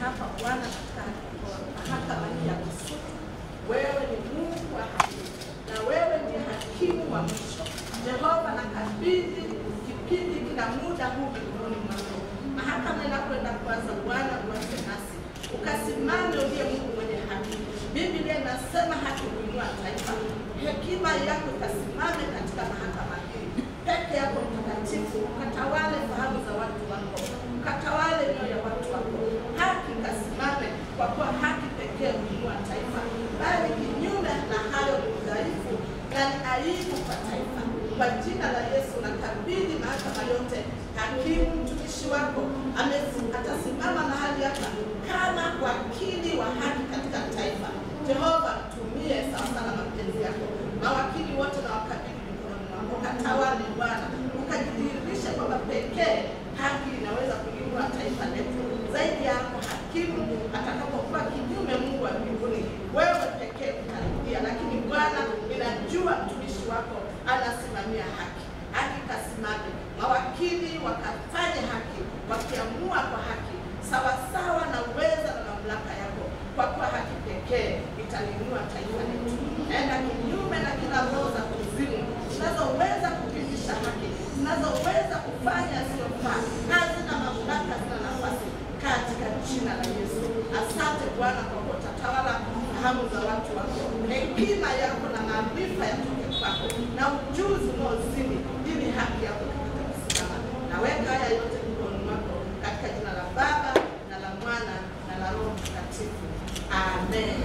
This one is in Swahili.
hapa Bwana mahakama ya Kisutu. Wewe ni Mungu wa haki na wewe ni hakimu wa mwisho. Jehova, nakabidhi kipindi kila muda huu mikononi mwako. Mahakama inakwenda kuanza, Bwana uanze nasi, ukasimame uliye Mungu mwenye haki. Biblia inasema haki huinua taifa. Hekima yako ikasimame katika mahakama hii. Peke yako Mtakatifu, ukatawale fahamu za watu wako, ukatawale mioyo ya watu wako. Haki kasimame, kwa kuwa haki pekee huinua taifa, bali kinyume na hayo ni udhaifu na ni aibu kwa taifa. Kwa jina la Yesu nakabidhi mahakama yote. Hakimu mtumishi wako atasimama mahali hapa kama wakili wa haki katika taifa. Jehova, tumie sawa na mapenzi yako. Mawakili wote na wakabidhi mikononi mwako. Ukatawale Bwana, ukajidhihirisha kwamba pekee haki inaweza kuinua taifa letu. Zaidi yako hakimu atakapokuwa kinyume, Mungu wa mbinguni, wewe pekee utarudia. Lakini Bwana, ninajua mtumishi wako anasimamia haki. Haki kasimame, mawakili wakafanye haki, wakiamua kwa haki sawasawa na uweza na mamlaka yako, kwa kuwa haki pekee italinua taifa letu. Enda kinyume na kila roho za kuzimu zinazoweza kupitisha haki, zinazoweza kufanya siyofaa. Hazina mamlaka, zina nafasi katika jina la Yesu. Asante Bwana kwa kutatawala fahamu za watu wako, hekima yako na maarifa yatoke kwako, na ujuzi unaozidi, ili haki yako ipate kusimama. Naweka haya yote mikononi mwako katika jina la Baba na la Mwana na la Roho Mtakatifu. Amen.